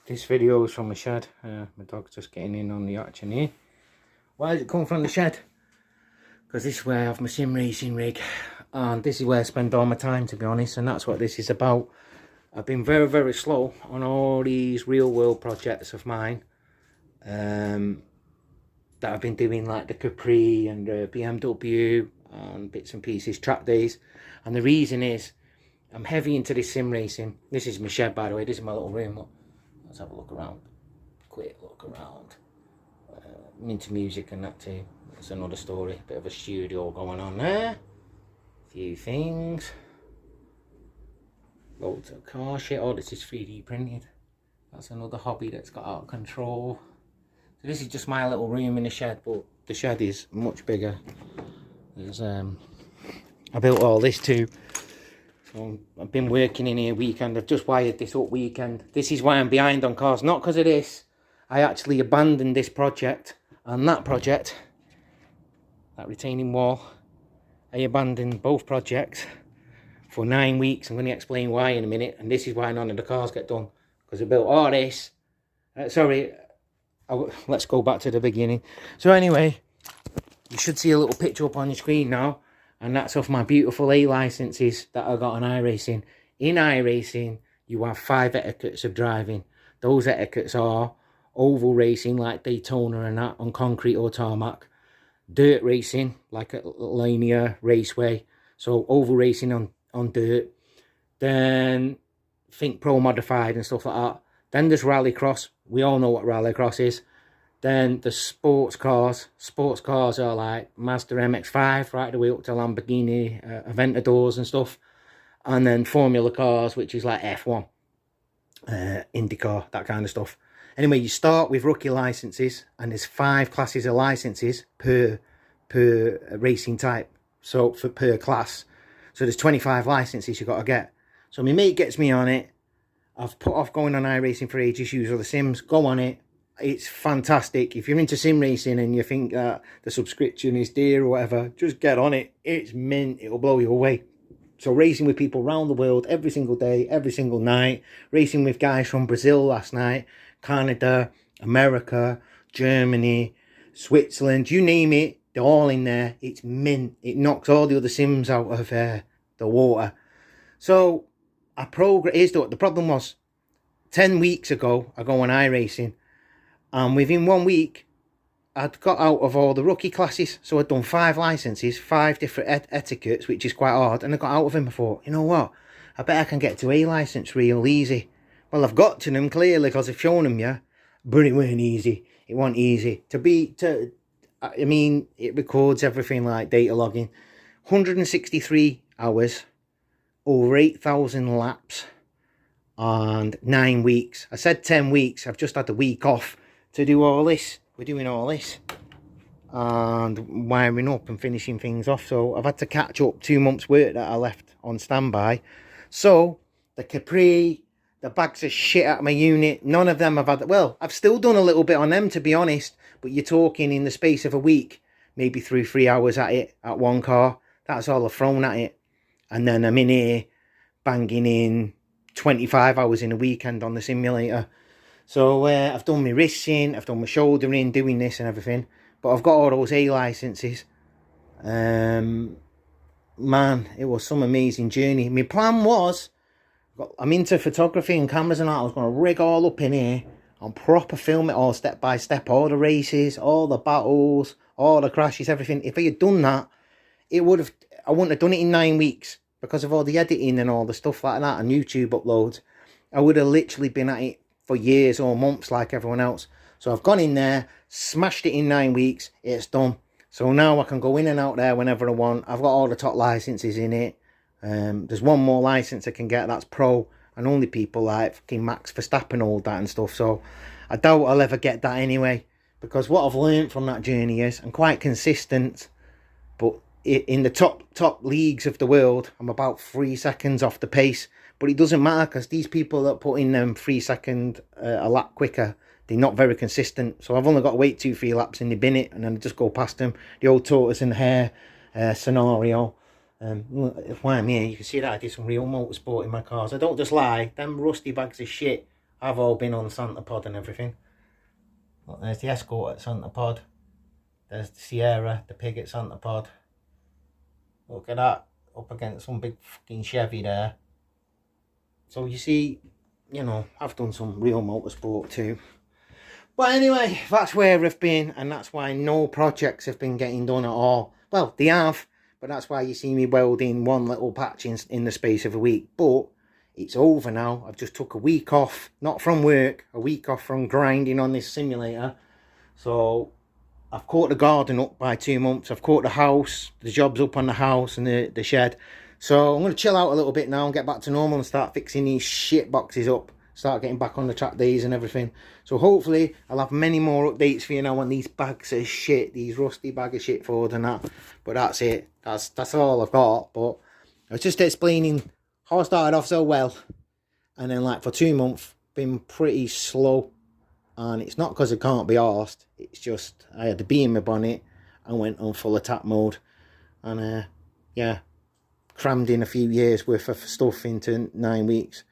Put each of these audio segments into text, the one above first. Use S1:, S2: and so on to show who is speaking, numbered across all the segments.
S1: This video is from the shed. My dog's just getting in on the action here. Why does it come from the shed? Because this is where I have my sim racing rig, and this is where I spend all my time, to be honest, and that's what this is about. I've been very slow on all these real world projects of mine that I've been doing, like the Capri and the BMW and bits and pieces, track days. And the reason is I'm heavy into this sim racing. This is my shed, by the way. This is my little room. Look. Let's have a look around. Quick look around. I'm into music and that too. That's another story. Bit of a studio going on there. Few things. Loads of car shit. Oh, this is 3D printed. That's another hobby that's got out of control. So this is just my little room in the shed, but the shed is much bigger. There's I built all this too. So I've been working in here weekend. I've just wired this up weekend. This is why I'm behind on cars. Not because of this. I actually abandoned this project and that project. That retaining wall. I abandoned both projects for 9 weeks. I'm going to explain why in a minute. And this is why none of the cars get done. Because I built all this. Let's go back to the beginning. So anyway, you should see a little picture up on your screen now. And that's of my beautiful A licenses that I got on Iracing. In Iracing, you have 5 etiquettes of driving. Those etiquettes are oval racing, like Daytona and that, on concrete or tarmac. Dirt racing, like a linear raceway. So oval racing on dirt. Then think pro modified and stuff like that. Then there's rallycross. We all know what rallycross is. Then the sports cars. Sports cars are like Mazda MX-5 right the way up to Lamborghini Aventadors and stuff. And then Formula cars, which is like F1, IndyCar, that kind of stuff. Anyway, you start with rookie licenses, and there's 5 classes of licenses per racing type. So per class. So there's 25 licenses you got to get. So my mate gets me on it. I've put off going on iRacing for ages. Use other sims. Go on it. It's fantastic. If you're into sim racing and you think that the subscription is dear or whatever, just get on it. It's mint. It'll blow you away. So racing with people around the world every single day, every single night. Racing with guys from Brazil last night, Canada, America, Germany, Switzerland, you name it, they're all in there. It's mint. It knocks all the other sims out of the water. So I progress. The problem was 10 weeks ago, I go on iRacing. And within 1 week, I'd got out of all the rookie classes. So I'd done 5 licenses, 5 different etiquettes, which is quite hard. And I got out of them. I thought, you know what? I bet I can get to A license real easy. Well, I've got to them clearly because I've shown them, yeah. But it weren't easy. It wasn't easy. I mean, it records everything like data logging. 163 hours, over 8,000 laps, and 9 weeks. I said 10 weeks. I've just had the week off to do all this. We're doing all this and wiring up and finishing things off. So I've had to catch up 2 months work that I left on standby. So the Capri, the bags of shit out of my unit, none of them have had, well, I've still done a little bit on them, to be honest, but you're talking in the space of a week, maybe 3 hours at it, at one car. That's all I've thrown at it. And then I'm in here banging in 25 hours in a weekend on the simulator. So I've done my wristing, I've done my shouldering, doing this and everything. But I've got all those A licenses. Man, it was some amazing journey. My plan was, I'm into photography and cameras and that. I was going to rig all up in here and proper film it all step by step. All the races, all the battles, all the crashes, everything. If I had done that, I wouldn't have done it in 9 weeks. Because of all the editing and all the stuff like that and YouTube uploads. I would have literally been at it for years or months like everyone else. So I've gone in there, smashed it in 9 weeks, it's done. So now I can go in and out there whenever I want. I've got all the top licenses in it. There's one more license I can get, that's pro. And only people like fucking Max Verstappen hold that and stuff. So I doubt I'll ever get that anyway. Because what I've learned from that journey is I'm quite consistent. But in the top leagues of the world, I'm about 3 seconds off the pace. But it doesn't matter because these people that put in them 3 seconds a lap quicker, they're not very consistent. So I've only got to wait 2-3 laps and they bin it and then I just go past them. The old tortoise and hare scenario. Why I'm here, you can see that I did some real motorsport in my cars. I don't just lie. Them rusty bags of shit I've all been on Santa Pod and everything. Look, there's the Escort at Santa Pod. There's the Sierra, the Pig at Santa Pod. Look at that, up against some big fucking Chevy there. So you see, you know, I've done some real motorsport too. But anyway, that's where I've been, and that's why no projects have been getting done at all. Well, they have, but that's why you see me welding one little patch in the space of a week. But it's over now. I've just took a week off, not from work, a week off from grinding on this simulator. So I've caught the garden up by 2 months. I've caught the house, the job's up on the house and the shed. So I'm going to chill out a little bit now and get back to normal and start fixing these shit boxes up. Start getting back on the track days and everything. So hopefully I'll have many more updates for you now on these bags of shit, these rusty bag of shit Ford and that. But that's it. That's all I've got. But I was just explaining how I started off so well, and then like for 2 months been pretty slow. And it's not because I can't be arsed. It's just I had the bee in my bonnet and went on full attack mode. And yeah, crammed in a few years worth of stuff into 9 weeks.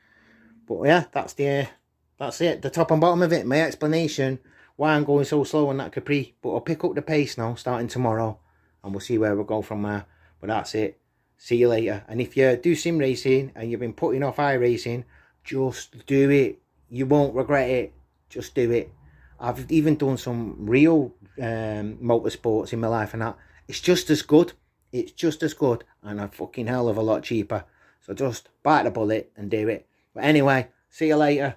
S1: But yeah, that's it, the top and bottom of it, my explanation why I'm going so slow on that Capri. But I'll pick up the pace now, starting tomorrow, and we'll see where we'll go from there. But that's it, see you later. And if you do sim racing and you've been putting off iRacing, just do it, you won't regret it, just do it. I've even done some real motorsports in my life and that, it's just as good, and a fucking hell of a lot cheaper. So just bite the bullet and do it. But anyway, see you later.